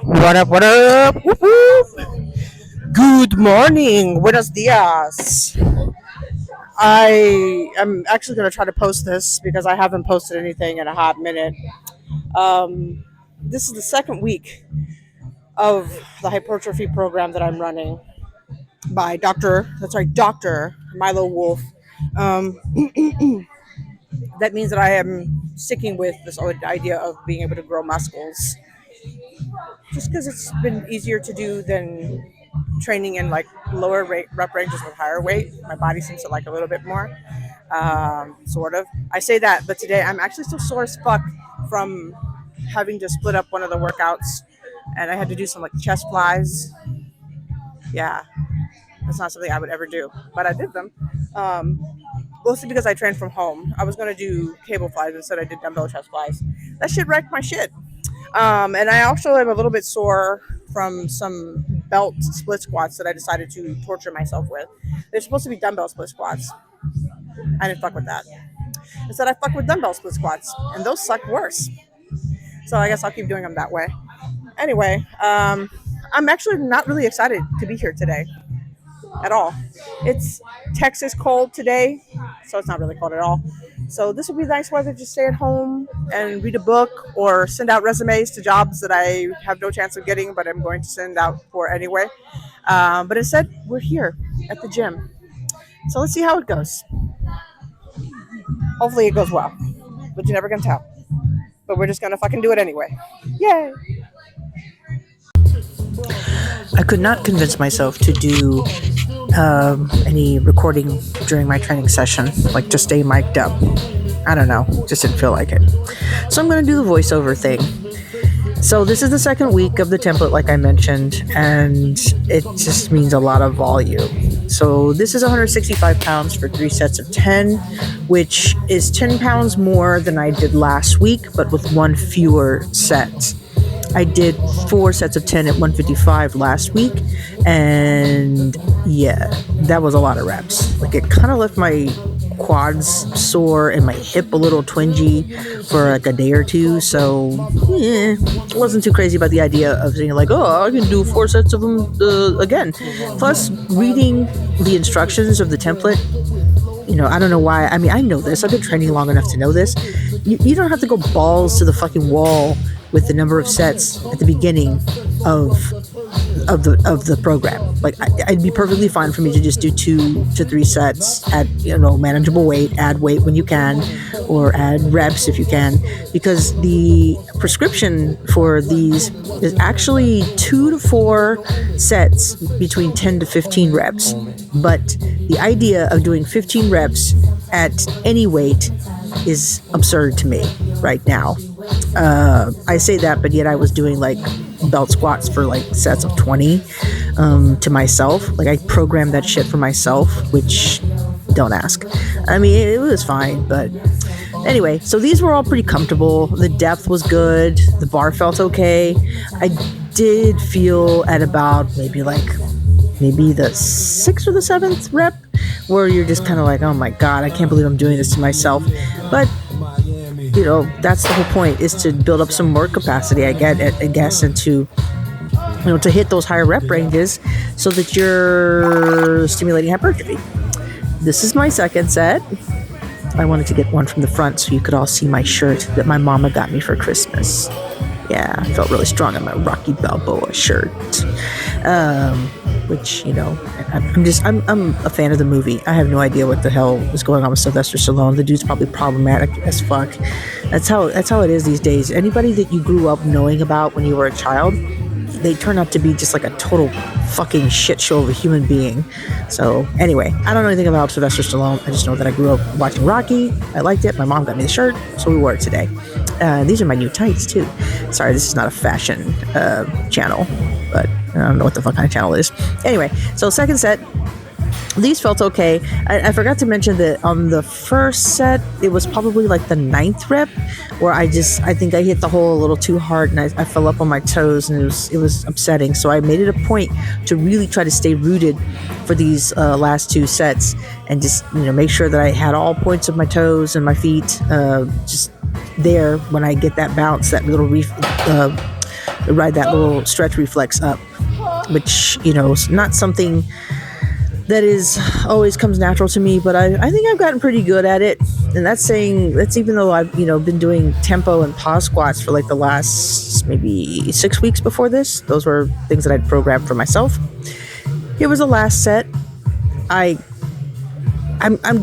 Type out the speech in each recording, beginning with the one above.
What up? What up? Whoop, whoop. Good morning. Buenos dias. I am actually going to try to post this because I haven't posted anything in a hot minute. This is the second week of the hypertrophy program that I'm running by Dr. Milo Wolf. Um, that means that I am sticking with this idea of being able to grow muscles just because it's been easier to do than training in like lower rep ranges with higher weight. My body seems to like a little bit more, sort of. I say that, but today I'm actually still sore as fuck from having to split up one of the workouts, and I had to do some like chest flies. Yeah, that's not something I would ever do, but I did them. Um, Mostly because I trained from home. I was gonna do cable flies instead. I did dumbbell chest flies. That shit wrecked my shit. And I also am a little bit sore from some belt split squats that I decided to torture myself with. They're supposed to be dumbbell split squats. I didn't fuck with that. Instead, I fuck with dumbbell split squats, and those suck worse. So I guess I'll keep doing them that way. Anyway, I'm actually not really excited to be here today at all. It's Texas cold today, so it's not really cold at all. So this would be nice weather to stay at home and read a book or send out resumes to jobs that I have no chance of getting, but I'm going to send out for anyway. But instead, we're here at the gym. So let's see how it goes. Hopefully it goes well, but you never can tell. But we're just gonna fucking do it anyway. Yay! I could not convince myself to do any recording during my training session, like to stay mic'd up. I don't know, just didn't feel like it. So I'm going to do the voiceover thing. So this is the second week of the template, like I mentioned, and it just means a lot of volume. So this is 165 pounds for 3 sets of 10, which is 10 pounds more than I did last week, but with one fewer set. I did 4 sets of 10 at 155 last week, and yeah, that was a lot of reps. Like, it kind of left my quads sore and my hip a little twingy for like a day or two, so yeah, wasn't too crazy about the idea of saying like, oh, I can do 4 sets of them again. Plus, reading the instructions of the template, I don't know why. I mean, I know this. I've been training long enough to know this. You don't have to go balls to the fucking wall with the number of sets at the beginning of the program. Like, I'd be perfectly fine for me to just do 2 to 3 sets at manageable weight, add weight when you can, or add reps if you can, because the prescription for these is actually 2 to 4 sets between 10 to 15 reps. But the idea of doing 15 reps at any weight is absurd to me right now. I say that, but yet I was doing like belt squats for like sets of 20 to myself. Like, I programmed that shit for myself, which don't ask. I mean, it was fine, but anyway, so these were all pretty comfortable. The depth was good. The bar felt okay. I did feel at about maybe the 6th or the 7th rep where you're just kind of like, oh my God, I can't believe I'm doing this to myself. But that's the whole point, is to build up some more capacity, I guess, and to hit those higher rep ranges so that you're stimulating hypertrophy. This is my second set. I wanted to get one from the front so you could all see my shirt that my mama got me for Christmas. Yeah, I felt really strong in my Rocky Balboa shirt. Which, I'm a fan of the movie. I have no idea what the hell is going on with Sylvester Stallone. The dude's probably problematic as fuck. That's how it is these days. Anybody that you grew up knowing about when you were a child, they turn out to be just like a total fucking shit show of a human being. So anyway, I don't know anything about Sylvester Stallone. I just know that I grew up watching Rocky. I liked it. My mom got me the shirt, so we wore it today. These are my new tights too. Sorry, this is not a fashion channel, but I don't know what the fuck kind of channel it is. Anyway, so second set, these felt okay. I forgot to mention that on the first set, it was probably like the 9th rep where I think I hit the hole a little too hard, and I fell up on my toes, and it was upsetting. So I made it a point to really try to stay rooted for these last 2 sets, and just make sure that I had all points of my toes and my feet just there when I get that bounce, that little ride that little stretch reflex up, which, is not something that is always comes natural to me, but I think I've gotten pretty good at it. And that's even though I've, been doing tempo and pause squats for like the last maybe 6 weeks before this. Those were things that I'd programmed for myself. Here was the last set. I'm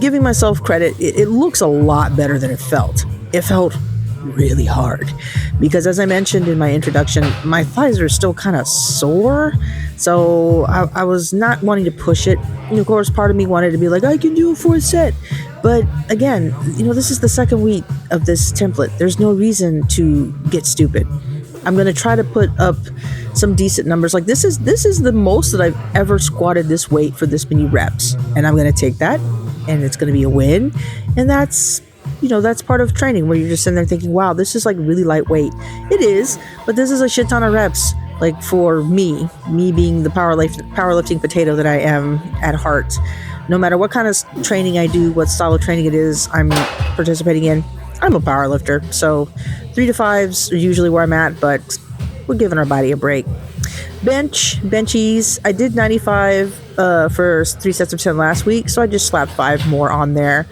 giving myself credit. It looks a lot better than it felt. It felt really hard because, as I mentioned in my introduction, my thighs are still kind of sore. So I was not wanting to push it. And of course, part of me wanted to be like, I can do a 4th set. But again, this is the second week of this template. There's no reason to get stupid. I'm going to try to put up some decent numbers. Like this is the most that I've ever squatted this weight for this many reps. And I'm going to take that, and it's going to be a win. And that's part of training, where you're just sitting there thinking, wow, this is like really lightweight. It is, but this is a shit ton of reps. Like for me being the powerlifting potato that I am at heart, no matter what kind of training I do, what style of training it is I'm participating in, I'm a power lifter. So 3 to 5s are usually where I'm at, but we're giving our body a break. Benchies. I did 95 for 3 sets of 10 last week, so I just slapped 5 more on there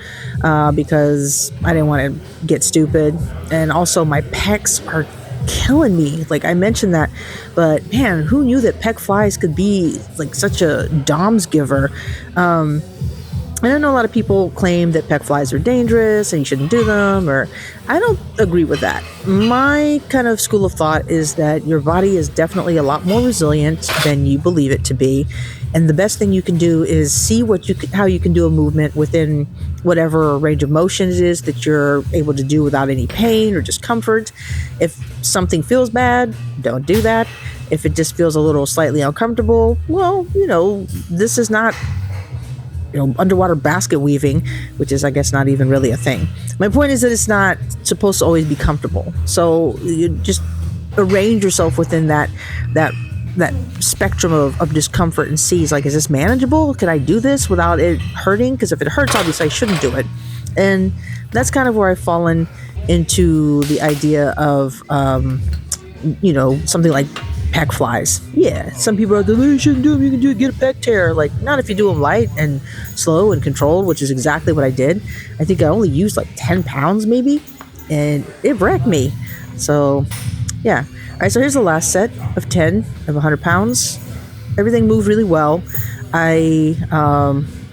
because I didn't want to get stupid. And also my pecs are killing me. Like I mentioned that, but man, who knew that pec flies could be like such a DOMS giver? And I know a lot of people claim that pec flies are dangerous and you shouldn't do them, or I don't agree with that. My kind of school of thought is that your body is definitely a lot more resilient than you believe it to be. And the best thing you can do is see how you can do a movement within whatever range of motion it is that you're able to do without any pain or discomfort. If something feels bad, don't do that. If it just feels a little slightly uncomfortable, well, this is not underwater basket weaving, which is, I guess, not even really a thing. My point is that it's not supposed to always be comfortable. So you just arrange yourself within that spectrum of discomfort and see, is this manageable? Can I do this without it hurting? Because if it hurts, obviously I shouldn't do it. And that's kind of where I've fallen into the idea of, something like pec flies. Yeah, some people are like, you shouldn't do them, you can get a pec tear. Like, not if you do them light and slow and controlled, which is exactly what I did. I think I only used like 10 pounds maybe, and it wrecked me. So yeah. All right, so here's the last set of 10 of 100 pounds. Everything moved really well. I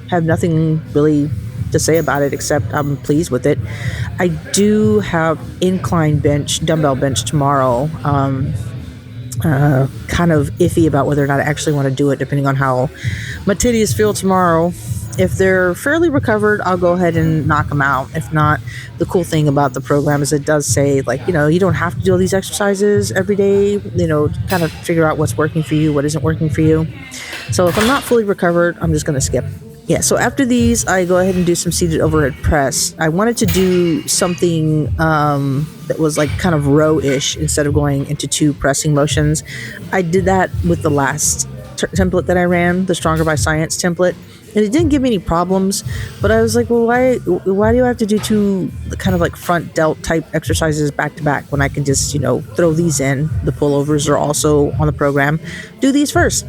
have nothing really to say about it except I'm pleased with it. I do have incline dumbbell bench tomorrow. Kind of iffy about whether or not I actually want to do it, depending on how my titties feel tomorrow. If they're fairly recovered, I'll go ahead and knock them out. If not, the cool thing about the program is it does say, you don't have to do all these exercises every day, kind of figure out what's working for you, what isn't working for you. So if I'm not fully recovered, I'm just going to skip. Yeah, so after these, I go ahead and do some seated overhead press. I wanted to do something that was like kind of row-ish instead of going into 2 pressing motions. I did that with the last template that I ran, the Stronger by Science template, and it didn't give me any problems. But I was like, well, why do I have to do 2 kind of like front delt type exercises back to back when I can just, throw these in? The pullovers are also on the program. Do these first.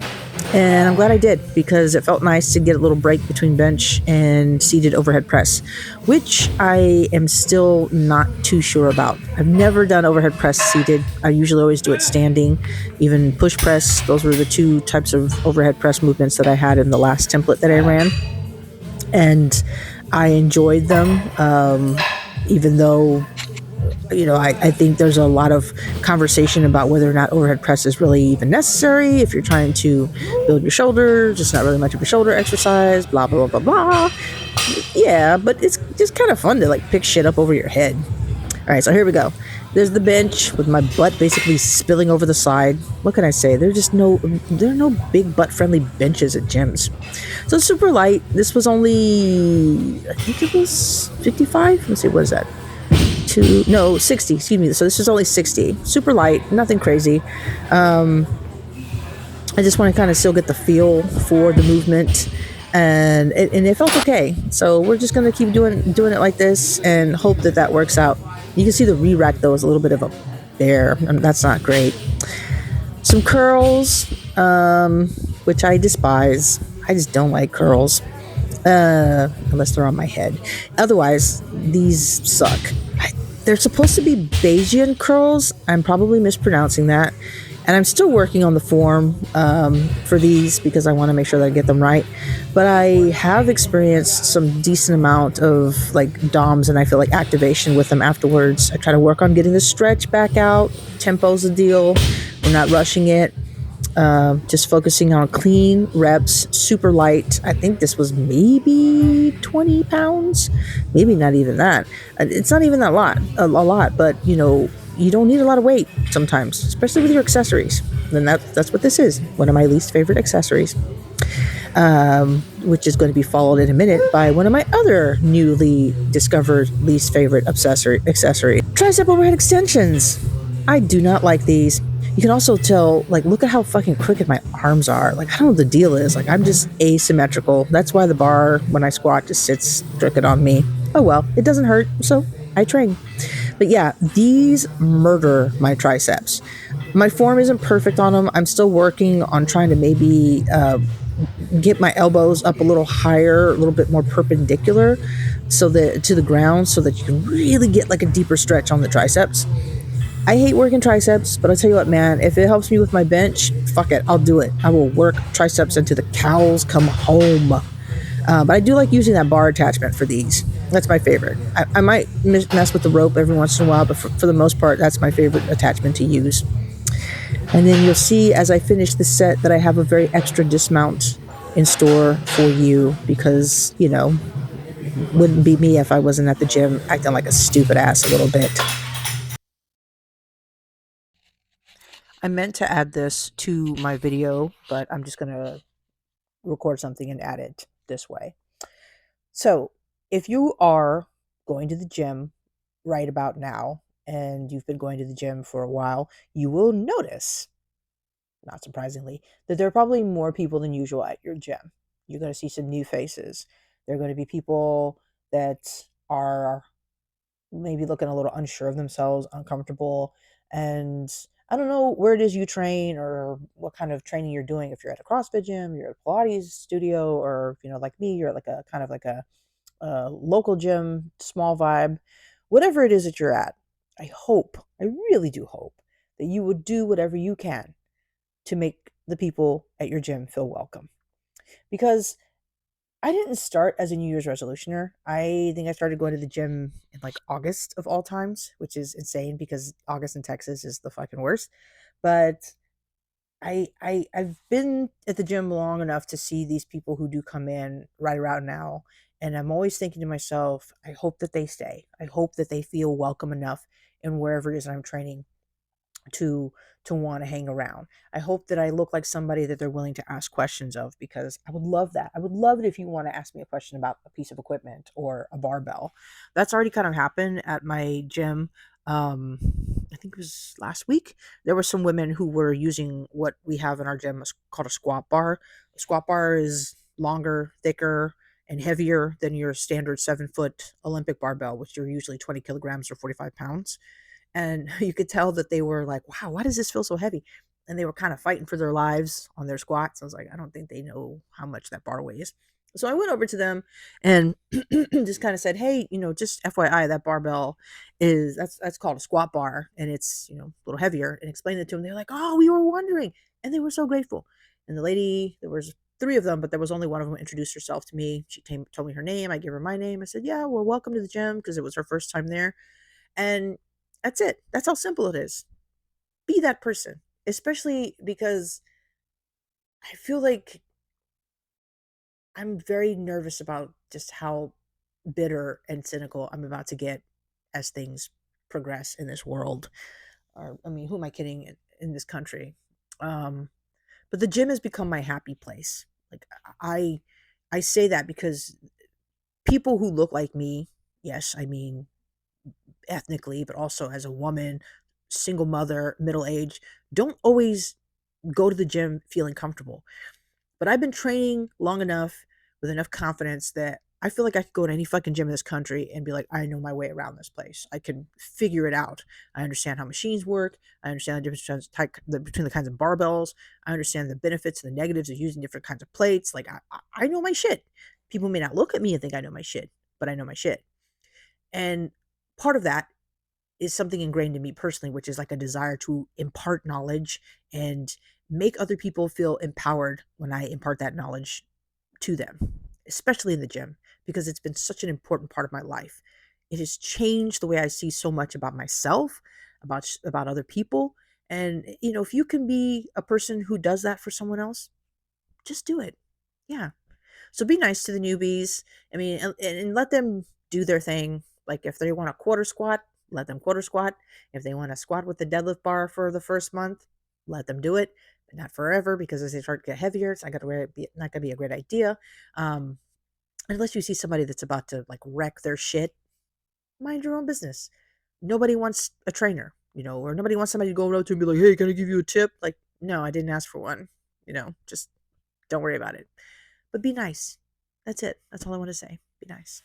And I'm glad I did, because it felt nice to get a little break between bench and seated overhead press, which I am still not too sure about. I've never done overhead press seated. I usually always do it standing. Even push press, those were the 2 types of overhead press movements that I had in the last template that I ran. And I enjoyed them, even though I think there's a lot of conversation about whether or not overhead press is really even necessary. If you're trying to build your shoulders, it's not really much of a shoulder exercise, blah, blah, blah, blah, blah. Yeah, but it's just kind of fun to pick shit up over your head. All right, so here we go. There's the bench with my butt basically spilling over the side. What can I say? There are no big butt-friendly benches at gyms. So it's super light. This was only, I think it was 55. Let's see, what is that? 60, excuse me. So this is only 60. Super light, nothing crazy. I just want to kind of still get the feel for the movement, and it felt okay. So we're just going to keep doing it like this and hope that works out. You can see the re-rack though is a little bit of a bear, and that's not great. some curls, which I despise. I just don't like curls, unless they're on my head. Otherwise, these suck. They're supposed to be Bayesian curls. I'm probably mispronouncing that. And I'm still working on the form for these because I want to make sure that I get them right. But I have experienced some decent amount of like DOMs and I feel like activation with them afterwards. I try to work on getting the stretch back out. Tempo's the deal. We're not rushing it. Just focusing on clean reps, super light. I think this was maybe 20 pounds, maybe not even that. It's not even that lot, but you don't need a lot of weight sometimes, especially with your accessories. And that's what this is. One of my least favorite accessories, which is going to be followed in a minute by one of my other newly discovered least favorite accessory: tricep overhead extensions. I do not like these. You can also tell, like, look at how fucking crooked my arms are. Like, I don't know what the deal is. Like, I'm just asymmetrical. That's why the bar, when I squat, just sits crooked on me. Oh well, it doesn't hurt, so I train. But yeah, these murder my triceps. My form isn't perfect on them. I'm still working on trying to maybe get my elbows up a little higher, a little bit more perpendicular, so that to the ground, so that you can really get like a deeper stretch on the triceps. I hate working triceps, but I'll tell you what, man, if it helps me with my bench, fuck it, I'll do it. I will work triceps until the cows come home. But I do like using that bar attachment for these. That's my favorite. I might mess with the rope every once in a while, but for the most part, that's my favorite attachment to use. And then you'll see as I finish this set that I have a very extra dismount in store for you because, wouldn't be me if I wasn't at the gym acting like a stupid ass a little bit. I meant to add this to my video, but I'm just going to record something and add it this way. So, if you are going to the gym right about now and you've been going to the gym for a while, you will notice, not surprisingly, that there are probably more people than usual at your gym. You're going to see some new faces. There are going to be people that are maybe looking a little unsure of themselves, uncomfortable, and I don't know where it is you train or what kind of training you're doing. If you're at a CrossFit gym, you're at a Pilates studio, or like me, you're at like a kind of like a local gym, small vibe, whatever it is that you're at. I really do hope that you would do whatever you can to make the people at your gym feel welcome. Because I didn't start as a New Year's resolutioner. I think I started going to the gym in like August of all times, which is insane because August in Texas is the fucking worst. But I've been at the gym long enough to see these people who do come in right around now, and I'm always thinking to myself, I hope that they stay. I hope that they feel welcome enough in wherever it is that I'm training to want to hang around. I hope that I look like somebody that they're willing to ask questions of, because I would love that. I would love it if you want to ask me a question about a piece of equipment or a barbell. That's already kind of happened at my gym. I think it was last week. There were some women who were using what we have in our gym called a squat bar. A squat bar is longer, thicker, and heavier than your standard 7-foot Olympic barbell, which are usually 20 kilograms or 45 pounds. And you could tell that they were like, wow, why does this feel so heavy? And they were kind of fighting for their lives on their squats. I was like, I don't think they know how much that bar weighs. So I went over to them and just kind of said, hey, just FYI, that barbell that's called a squat bar, and it's, a little heavier, and explained it to them. They're like, oh, we were wondering. And they were so grateful. And the lady, there was 3 of them, but there was only one of them who introduced herself to me. She told me her name. I gave her my name. I said, yeah, well, welcome to the gym, because it was her first time there. And that's it. That's how simple it is. Be that person, especially because I feel like I'm very nervous about just how bitter and cynical I'm about to get as things progress in this world. Or, I mean, who am I kidding, in this country? Um, but the gym has become my happy place. Like, I I say that because people who look like me, yes, I mean ethnically, but also as a woman, single mother, middle age, don't always go to the gym feeling comfortable. But I've been training long enough with enough confidence that I feel like I could go to any fucking gym in this country and be like, I know my way around this place. I can figure it out. I understand how machines work. I understand the difference between the kinds of barbells. I understand the benefits and the negatives of using different kinds of plates. Like, I know my shit. People may not look at me and think I know my shit, but I know my shit. And part of that is something ingrained in me personally, which is like a desire to impart knowledge and make other people feel empowered when I impart that knowledge to them, especially in the gym, because it's been such an important part of my life. It has changed the way I see so much about myself, about other people. And if you can be a person who does that for someone else, just do it. Yeah. So be nice to the newbies. I mean, and let them do their thing. Like if they want a quarter squat, let them quarter squat. If they want to squat with the deadlift bar for the first month, let them do it, but not forever because as they start to get heavier, it's not gonna be a great idea. Um, unless you see somebody that's about to like wreck their shit, mind your own business. Nobody wants a trainer, or nobody wants somebody to go around to and be like, "Hey, can I give you a tip?" Like, no, I didn't ask for one. Just don't worry about it. But be nice. That's it. That's all I want to say. Be nice.